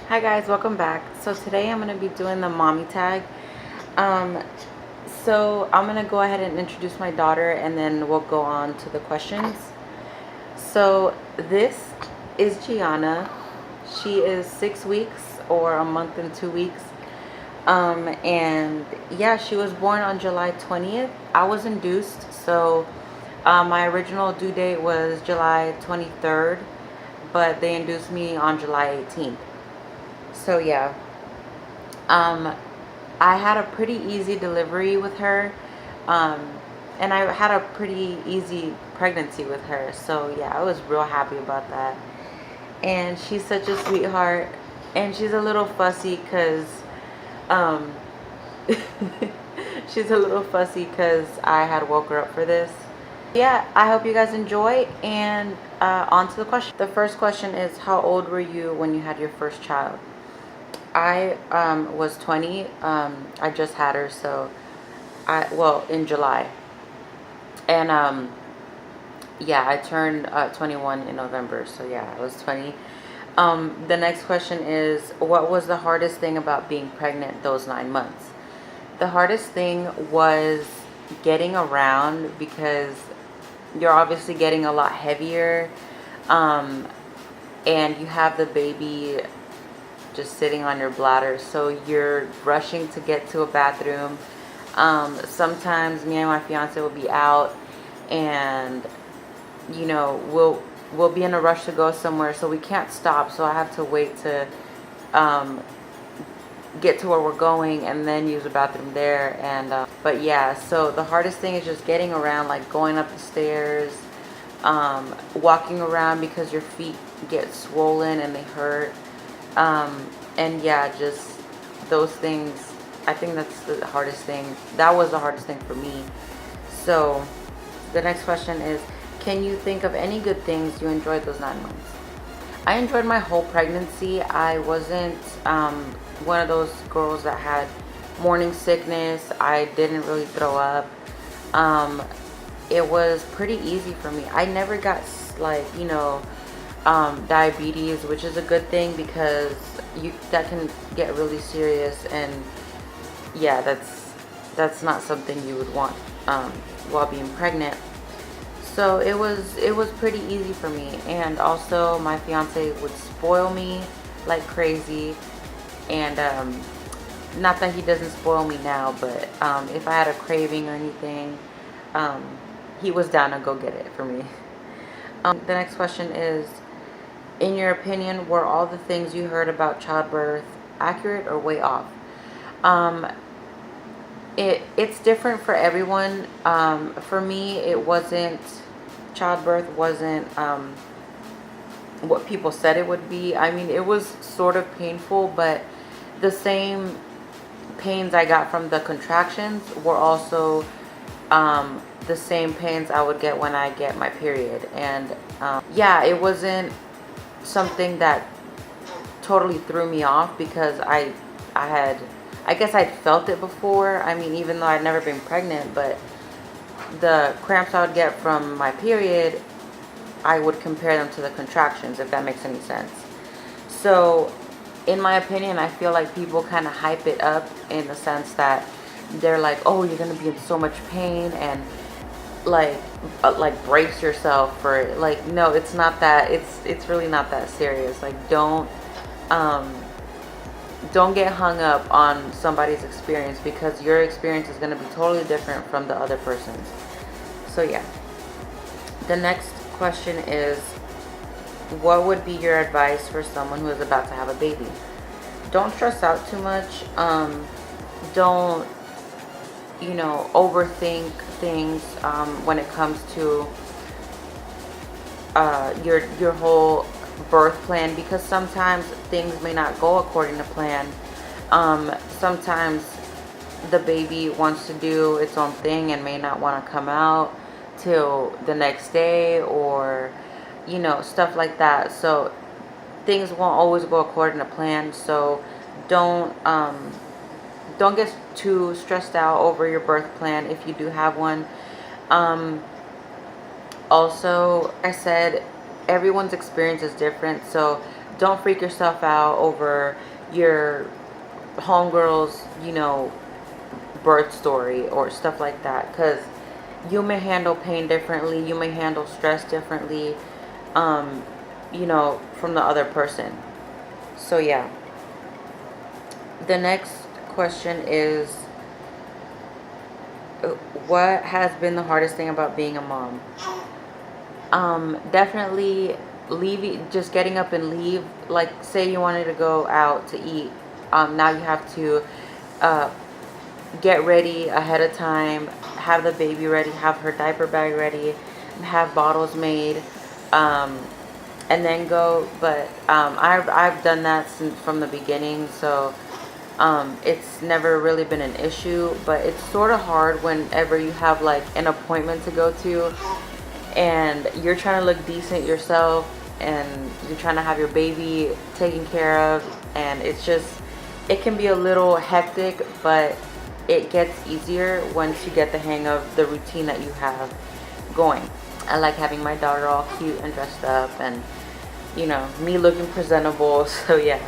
Hi guys, welcome back. So today I'm going to be doing the mommy tag. Um, so I'm going to go ahead and introduce my daughter and then we'll go on to the questions. So this is Gianna. She is 6 weeks or a month and 2 weeks. And yeah, she was born on July 20th. I was induced, so my original due date was July 23rd, but they induced me on July 18th. So yeah, um, I had a pretty easy delivery with her, um, and I had a pretty easy pregnancy with her. So yeah, I was real happy about that. And she's such a sweetheart, and she's a little fussy because um, she's a little fussy because I had woke her up for this. Yeah, I hope you guys enjoy, and on to the question. The first question is, how old were you when you had your first child? I was 20. I just had her, so in July. And yeah, I turned 21 in November, so yeah, I was 20. The next question is, what was the hardest thing about being pregnant those 9 months? The hardest thing was getting around because you're obviously getting a lot heavier, um, and you have the baby just sitting on your bladder, so you're rushing to get to a bathroom. Sometimes me and my fiance will be out, and we'll be in a rush to go somewhere, so we can't stop. So I have to wait to um, get to where we're going and then use the bathroom there. And but yeah, so the hardest thing is just getting around, like going up the stairs, walking around because your feet get swollen and they hurt. And yeah, just those things. I think that's the hardest thing. That was the hardest thing for me. So the next question is, can you think of any good things you enjoyed those 9 months? I enjoyed my whole pregnancy. I wasn't one of those girls that had morning sickness. I didn't really throw up. Um, it was pretty easy for me. I never got diabetes, which is a good thing because that can get really serious, and yeah, that's not something you would want while being pregnant. So it was pretty easy for me, and also my fiance would spoil me like crazy, and not that he doesn't spoil me now, but if I had a craving or anything, um, he was down to go get it for me. The next question is, in your opinion, were all the things you heard about childbirth accurate or way off? Um, it's different for everyone. For me, childbirth wasn't what people said it would be. I mean, it was sort of painful, but the same pains I got from the contractions were also the same pains I would get when I get my period. And yeah, it wasn't something that totally threw me off because I guess I'd felt it before. I mean, even though I'd never been pregnant, but the cramps I would get from my period, I would compare them to the contractions, if that makes any sense. So in my opinion, I feel like people kind of hype it up in the sense that they're like, oh, you're gonna be in so much pain, and like brace yourself for it. Like, no, it's not that. It's really not that serious. Like, um don't get hung up on somebody's experience, because your experience is going to be totally different from the other person's. So yeah, the next question is, what would be your advice for someone who is about to have a baby? Don't stress out too much. Don't overthink things when it comes to your whole birth plan, because sometimes things may not go according to plan. Sometimes the baby wants to do its own thing and may not want to come out till the next day, or stuff like that. So things won't always go according to plan. So don't don't get too stressed out over your birth plan if you do have one. Also, like I said, everyone's experience is different, so don't freak yourself out over your homegirl's, birth story or stuff like that, because you may handle pain differently, you may handle stress differently, from the other person. So yeah. The next question is, what has been the hardest thing about being a mom? Definitely leaving, just getting up and leave. Like, say you wanted to go out to eat. Now you have to get ready ahead of time, have the baby ready, have her diaper bag ready, have bottles made, and then go. But I've done that from the beginning, so it's never really been an issue. But it's sort of hard whenever you have like an appointment to go to, and you're trying to look decent yourself, and you're trying to have your baby taken care of, and it can be a little hectic, but it gets easier once you get the hang of the routine that you have going. I like having my daughter all cute and dressed up, and me looking presentable. So yeah.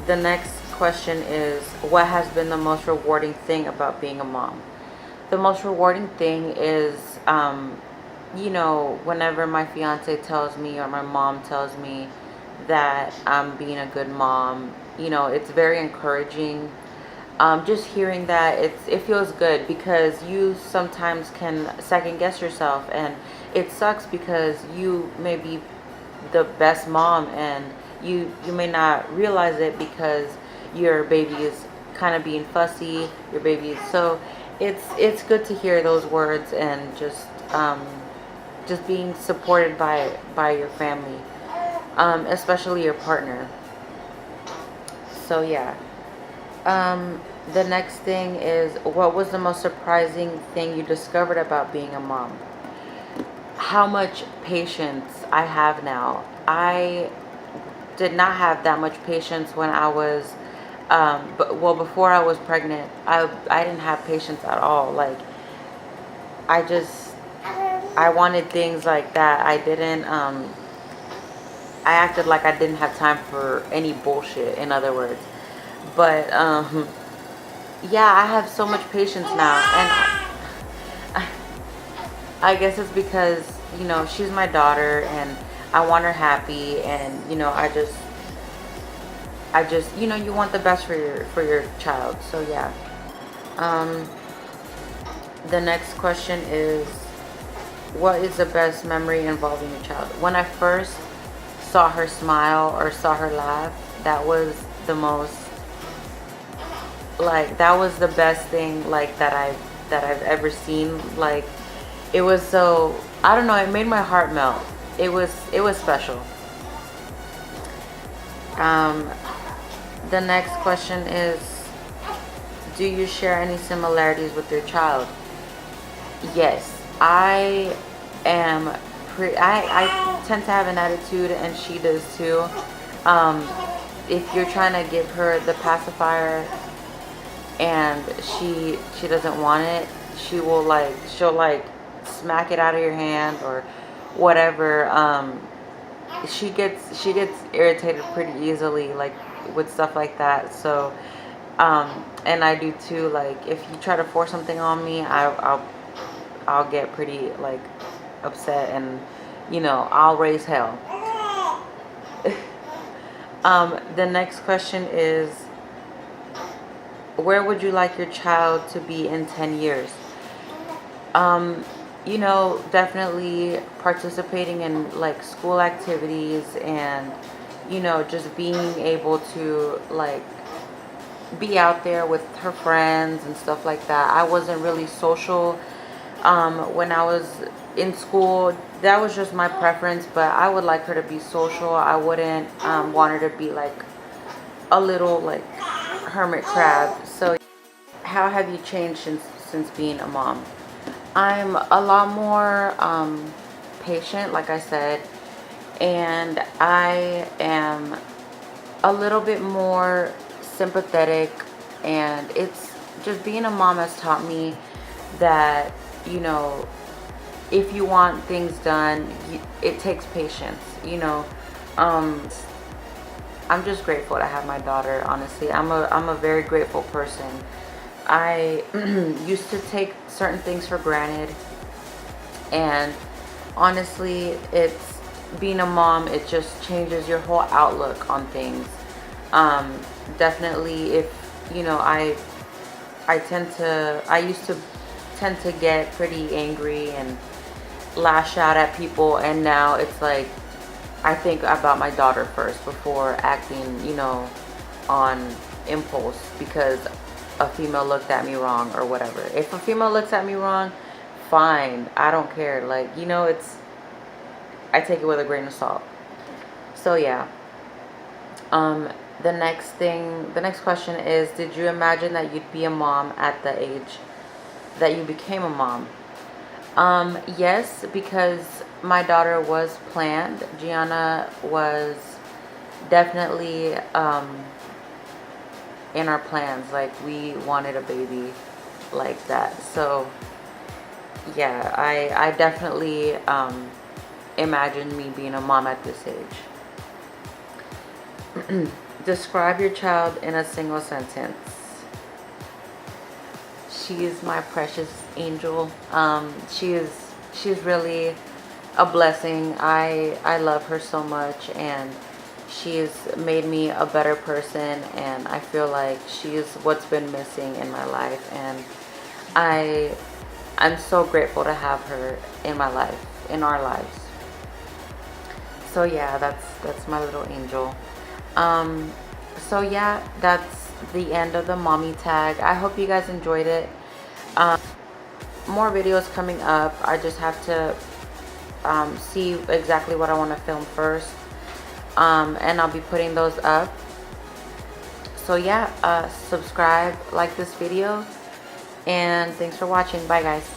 The next question is, what has been the most rewarding thing about being a mom? The most rewarding thing is, whenever my fiance tells me or my mom tells me that I'm being a good mom, it's very encouraging. Just hearing that, it feels good, because you sometimes can second guess yourself, and it sucks because you may be the best mom, and you may not realize it because your baby is kind of being fussy, your baby is, so it's good to hear those words, and just being supported by your family, especially your partner. So yeah. The next thing is, what was the most surprising thing you discovered about being a mom? How much patience I have now. I did not have that much patience when I was, before I was pregnant. I didn't have patience at all. Like, I wanted things like that. I acted like I didn't have time for any bullshit, in other words. But yeah, I have so much patience now, and I guess it's because she's my daughter, and I want her happy, and I just you want the best for your child. So yeah. The next question is, what is the best memory involving your child? When I first saw her smile or saw her laugh, that was the most, like, that was the best thing, like, that I've ever seen. Like, it was so, I don't know, it made my heart melt. It was special. The next question is, do you share any similarities with your child? Yes, I am I tend to have an attitude, and she does too. If you're trying to give her the pacifier and she doesn't want it, she'll smack it out of your hand or whatever. She gets irritated pretty easily, like, with stuff like that. So and I do too. Like, if you try to force something on me, I'll get pretty, like, upset, and I'll raise hell. The next question is, where would you like your child to be in 10 years? Definitely participating in, like, school activities, and just being able to, like, be out there with her friends and stuff like that. I wasn't really social when I was in school. That was just my preference, but I would like her to be social. I wouldn't want her to be like a little, like, hermit crab. So how have you changed since being a mom? I'm a lot more patient, like I said, and I am a little bit more sympathetic, and it's just, being a mom has taught me that if you want things done, it takes patience. Um, I'm just grateful to have my daughter, honestly. I'm a very grateful person. I used to take certain things for granted, and honestly, it's being a mom, it just changes your whole outlook on things. Um, Definitely, if you know, I used to tend to get pretty angry and lash out at people, and now it's like I think about my daughter first before acting, on impulse because a female looked at me wrong or whatever. If a female looks at me wrong, fine, I don't care. Like, I take it with a grain of salt. So yeah. Um, the next question is, did you imagine that you'd be a mom at the age that you became a mom? Yes, because my daughter was planned. Gianna was definitely in our plans. Like, we wanted a baby like that. So yeah, I definitely imagined me being a mom at this age. Describe your child in a single sentence. She is my precious angel. She's really a blessing. I love her so much, and she's made me a better person, and I feel like she is what's been missing in my life, and I'm so grateful to have her in my life, in our lives. So yeah, that's my little angel. So yeah, that's the end of the mommy tag. I hope you guys enjoyed it. More videos coming up. I just have to see exactly what I want to film first, and I'll be putting those up. So yeah, subscribe, like this video, and thanks for watching. Bye guys.